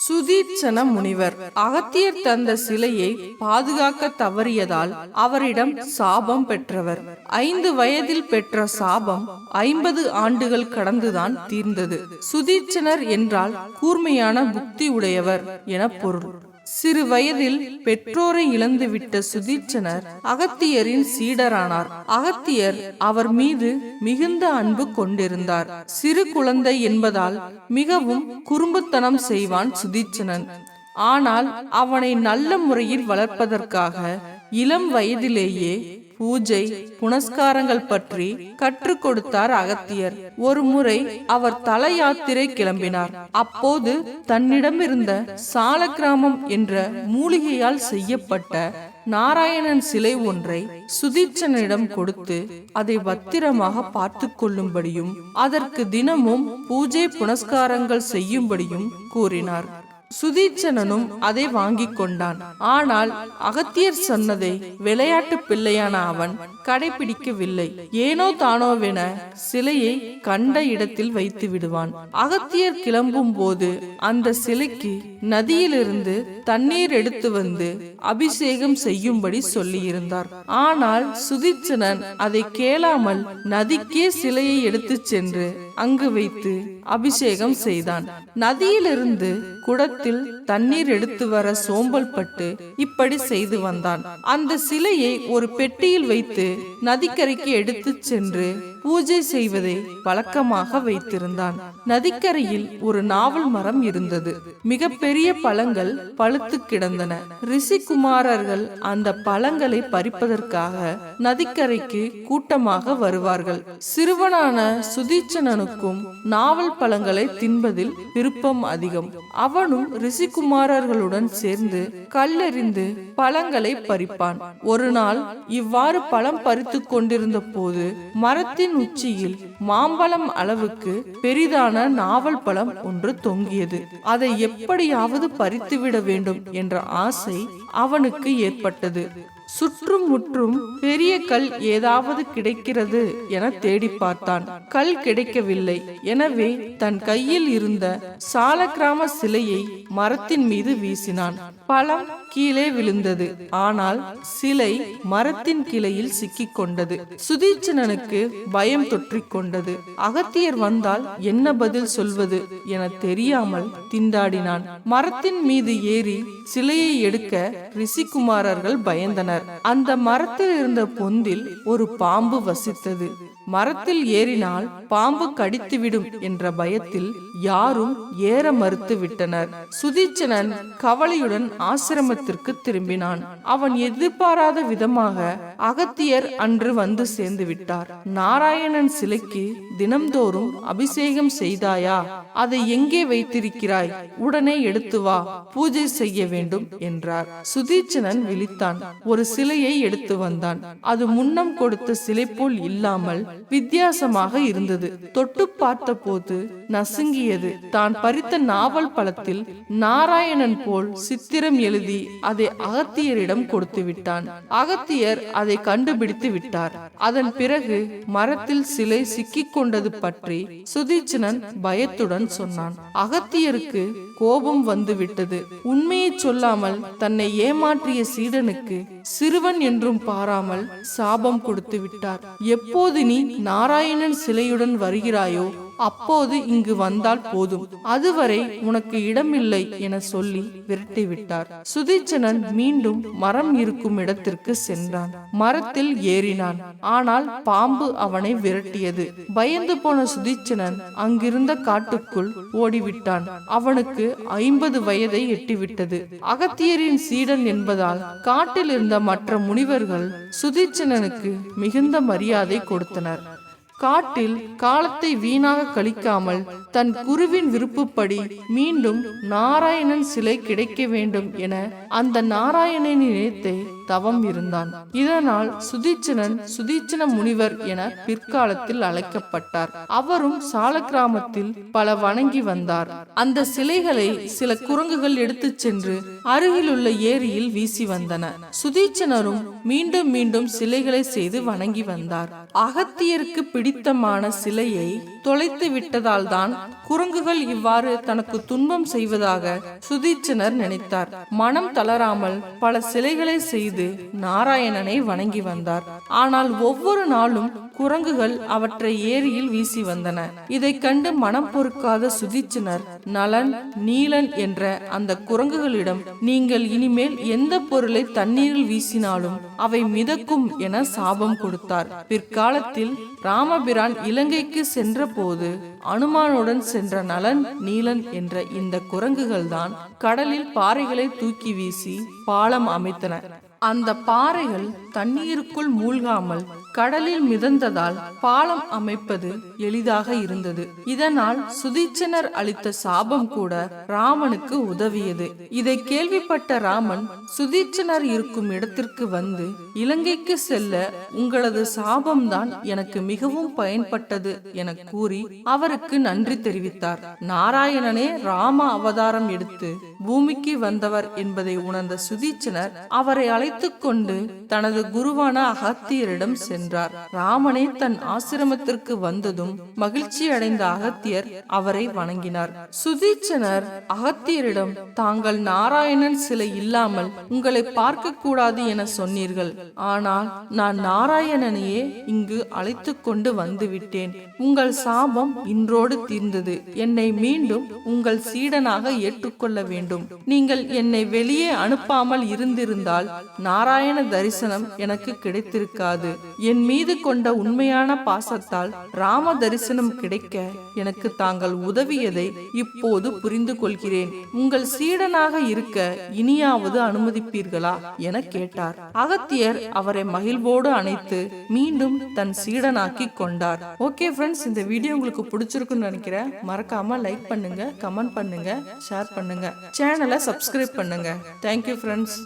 சுதீட்சண முனிவர் அகத்தியர் தந்த சிலையை பாதுகாக்க தவறியதால் அவரிடம் சாபம் பெற்றவர். 5 வயதில் பெற்ற சாபம் 50 ஆண்டுகள் கடந்துதான் தீர்ந்தது. சுதீட்சணர் என்றால் கூர்மையான புக்தி உடையவர் என பொருள். சிறு வயதில் பெற்றோரை இழந்துவிட்ட சுதீட்சணர் அகத்தியரின் சீடரானார். அகத்தியர் அவர் மீது மிகுந்த அன்பு கொண்டிருந்தார். சிறு குழந்தை என்பதால் மிகவும் குறும்புத்தனம் செய்வான் சுதீட்சணன். ஆனால் அவனை நல்ல முறையில் வளர்ப்பதற்காக இளம் வயதிலேயே பூஜை புனஸ்காரங்கள் பற்றி கற்றுக் கொடுத்தார் அகத்தியர். ஒரு முறை அவர் தல யாத்திரை கிளம்பினார். அப்போது தன்னிடமிருந்த சாலக்கிராமம் என்ற மூலிகையால் செய்யப்பட்ட நாராயணன் சிலை ஒன்றை சுதீட்சனிடம் கொடுத்து அதை பத்திரமாக பார்த்து கொள்ளும்படியும் அதற்கு தினமும் பூஜை புனஸ்காரங்கள் செய்யும்படியும் கூறினார். சுதீட்சணனும் அதை வாங்கி கொண்டான். ஆனால் அகத்தியர் சொன்னதை விளையாட்டு பிள்ளையான அவன் கடைபிடிக்கவில்லை. ஏனோ தானோவென சிலையை கண்ட இடத்தில் வைத்து விடுவான். அகத்தியர் கிளம்பும் போது அந்த சிலைக்கு நதியிலிருந்து தண்ணீர் எடுத்து வந்து அபிஷேகம் செய்யும்படி சொல்லியிருந்தார். ஆனால் சுதீட்சணன் அதை கேளாமல் நதிக்கே சிலையை எடுத்து சென்று அங்கு வைத்து அபிஷேகம் செய்தான். நதியிலிருந்து குடத்தில் தண்ணீர் எடுத்து வர சோம்பல் பட்டு இப்படி செய்து வந்தான். அந்த சிலையை ஒரு பெட்டியில் வைத்து நதிக்கரைக்கு எடுத்து சென்று பூஜை செய்வதை வழக்கமாக வைத்திருந்தான். நதிக்கரையில் ஒரு நாவல் மரம் இருந்தது. மிக பெரிய பழங்கள் பழுத்து கிடந்தன. ரிஷிகுமாரர்கள் அந்த பழங்களை பறிப்பதற்காக நதிக்கரைக்கு கூட்டமாக வருவார்கள். சிறுவனான சுதீட்சணனுக்கும் நாவல் பழங்களை தின்பதில் விருப்பம் அதிகம். அவனும் ரிஷிகுமாரர்களுடன் சேர்ந்து கல்லெறிந்து பழங்களை பறிப்பான். ஒரு நாள் இவ்வாறு பழம் பறித்து கொண்டிருந்த போது மரத்தின் உச்சியில் மாம்பழம் அளவுக்கு பெரிதான நாவல் பழம் ஒன்று தொங்கியது. அதை எப்படியாவது பறித்துவிட வேண்டும் என்ற ஆசை அவனுக்கு ஏற்பட்டது. சுற்றும் முற்றும் பெரிய கல் ஏதாவது கிடைக்கிறது என தேடி பார்த்தான். கல் கிடைக்கவில்லை. எனவே தன் கையில் இருந்த சாலக்கிராம சிலையை மரத்தின் மீது வீசினான். பழம் கீழே விழுந்தது. ஆனால் சிலை மரத்தின் கிளையில் சிக்கிக் கொண்டது. சுதீட்சணனுக்கு பயம் தொற்றிக் கொண்டது. அகத்தியர் வந்தால் என்ன பதில் சொல்வது என தெரியாமல் திண்டாடினான். மரத்தின் மீது ஏறி சிலையை எடுக்க ரிஷிகுமாரர்கள் பயந்தனர். அந்த மரத்தில் இருந்த பொந்தில் ஒரு பாம்பு வசித்தது. மரத்தில் ஏறினால் பாம்பு கடித்துவிடும் என்ற பயத்தில் யாரும் ஏற மறுத்து விட்டனர். சுதீட்சணன் கவலையுடன் ஆசிரமத்திற்கு திரும்பினான். அவன் எதிர்பாராத விதமாக அகத்தியர் அன்று வந்து சேர்ந்து விட்டார். நாராயணன் சிலைக்கு தினம்தோறும் அபிஷேகம் செய்தாயா? அதை எங்கே வைத்திருக்கிறாய்? உடனே எடுத்து வா, பூஜை செய்ய வேண்டும் என்றார். சுதீட்சணன் விழித்தான். ஒரு சிலையை எடுத்து வந்தான். அது முன்னம் கொடுத்த சிலை போல் இல்லாமல் வித்தியாசமாக இருந்தது. தொட்டு பார்த்த போது நசுங்கியது. தான் பறித்த நாவல் பழத்தில் நாராயணன் போல் சித்திரம் எழுதி அதை அகத்தியரிடம் கொடுத்து விட்டான். அகத்தியர் அதை கண்டுபிடித்து விட்டார். அதன் பிறகு மரத்தில் சிலை சிக்கிக் கொண்டது பற்றி சுதீட்சணன் பயத்துடன் சொன்னான். அகத்தியருக்கு கோபம் வந்துவிட்டது. உண்மையை சொல்லாமல் தன்னை ஏமாற்றிய சீடனுக்கு சிறுவன் என்றும் பாராமல் சாபம் கொடுத்து விட்டார். எப்போது நீ நாராயணன் சிலையுடன் வருகிறாயோ அப்போது இங்கு வந்தால் போதும், அதுவரை உனக்கு இடமில்லை என சொல்லி விரட்டிவிட்டார். சுதீட்சணன் மீண்டும் மரம் இருக்கும் இடத்திற்கு சென்றான். மரத்தில் ஏறினான். ஆனால் பாம்பு அவனை விரட்டியது. பயந்து போன சுதீட்சணன் அங்கிருந்த காட்டுக்குள் ஓடிவிட்டான். அவனுக்கு 50 வயதை எட்டிவிட்டது. அகத்தியரின் சீடன் என்பதால் காட்டில் இருந்த மற்ற முனிவர்கள் சுதீட்சணனுக்கு மிகுந்த மரியாதை கொடுத்தனர். காட்டில் காலத்தை வீணாக கழிக்காமல் தன் குருவின் விருப்பப்படி மீண்டும் நாராயணன் சிலை கிடைக்க வேண்டும் என அந்த நாராயணனை நினைத்து தவம் இருந்தான். இதனால் சுதீட்சண முனிவர் என பிற்காலத்தில் அழைக்கப்பட்டார். அவரும் சால கிராமத்தில் பல வணங்கி வந்தார். அந்த சிலைகளை சில குரங்குகள் எடுத்துச் சென்று அருகிலுள்ள ஏரியில் வீசி வந்தன. சுதீட்சணரும் மீண்டும் மீண்டும் சிலைகளை செய்து வணங்கி வந்தார். அகத்தியருக்கு பிடித்தமான சிலையை தொலைத்து விட்டதால் தான் குரங்குகள் இவ்வாறு தனக்கு துன்பம் செய்வதாக சுதீட்சணர் நினைத்தார். மனம் தளராமல் பல சிலைகளை செய்து நாராயணனை வணங்கி வந்தார். ஆனால் ஒவ்வொரு நாளும் குரங்குகள் அவற்றை ஏரியில் வீசி வந்தன. இதை கண்டு மனம் பொறுக்காத சுதீட்சணர் நலன், நீலன் என்ற அந்த குரங்குகளிடம், நீங்கள் இனிமேல் எந்த பொருளை தண்ணீரில் வீசினாலும் அவை மிதக்கும் என சாபம் கொடுத்தார். பிற்காலத்தில் ராமபிரான் இலங்கைக்கு சென்ற போது அனுமானுடன் சென்ற நலன், நீலன் என்ற இந்த குரங்குகள் தான் கடலில் பாறைகளை தூக்கி வீசி பாலம் அமைத்தன. அந்த பாறைகள் தண்ணீருக்குள் மூழ்காமல் கடலில் மிதந்ததால் பாலம் அமைப்பது எளிதாக இருந்தது. இதனால் சுதீட்சணர் அளித்த சாபம் கூட ராமனுக்கு உதவியது. இதை கேள்விப்பட்ட ராமன் சுதீட்சணர் இருக்கும் இடத்திற்கு வந்து, இலங்கைக்கு செல்ல உங்களது சாபம்தான் எனக்கு மிகவும் பயன்பட்டது என கூறி அவருக்கு நன்றி தெரிவித்தார். நாராயணனே ராம அவதாரம் எடுத்து பூமிக்கு வந்தவர் என்பதை உணர்ந்த சுதீட்சணர் அவரை அழைத்துக் கொண்டு தனது குருவான அகத்தியரிடம் சென்றார். ராமனே தன் ஆசிரமத்திற்கு வந்ததும் மகிழ்ச்சி அடைந்த அகத்தியர் அவரை வணங்கினார். சுதீட்சணர் அகத்தியரிடம், தாங்கள் நாராயணன் சிலை இல்லாமல் உங்களை பார்க்க கூடாது என சொன்னீர்கள். ஆனால் நான் நாராயணனையே இங்கு அழைத்து கொண்டு வந்து விட்டேன். உங்கள் சாபம் இன்றோடு தீர்ந்தது. என்னை மீண்டும் உங்கள் சீடனாக ஏற்றுக்கொள்ள வேண்டும். நீங்கள் என்னை வெளியே அனுப்பாமல் இருந்திருந்தால் நாராயண தரிசனம் எனக்கு கிடைத்திருக்காது. என் மீது கொண்ட உண்மையான பாசத்தால் ராம தரிசனம் கிடைக்க எனக்கு தாங்கள் உதவியதை இப்போது புரிந்து கொள்கிறேன். உங்கள் சீடனாக இருக்க இனியாவது அனுமதிப்பீர்களா என கேட்டார். அகத்தியர் அவரை மகிழ்வோடு அணைத்து மீண்டும் தன் சீடனாக்கி கொண்டார். ஓகே ஃப்ரெண்ட்ஸ், இந்த வீடியோ உங்களுக்கு பிடிச்சிருக்குன்னு நினைக்கிறேன். மறக்காம லைக் பண்ணுங்க, கமெண்ட் பண்ணுங்க, ஷேர் பண்ணுங்க, சேனலை சப்ஸ்கிரைப் பண்ணுங்க. Thank you friends.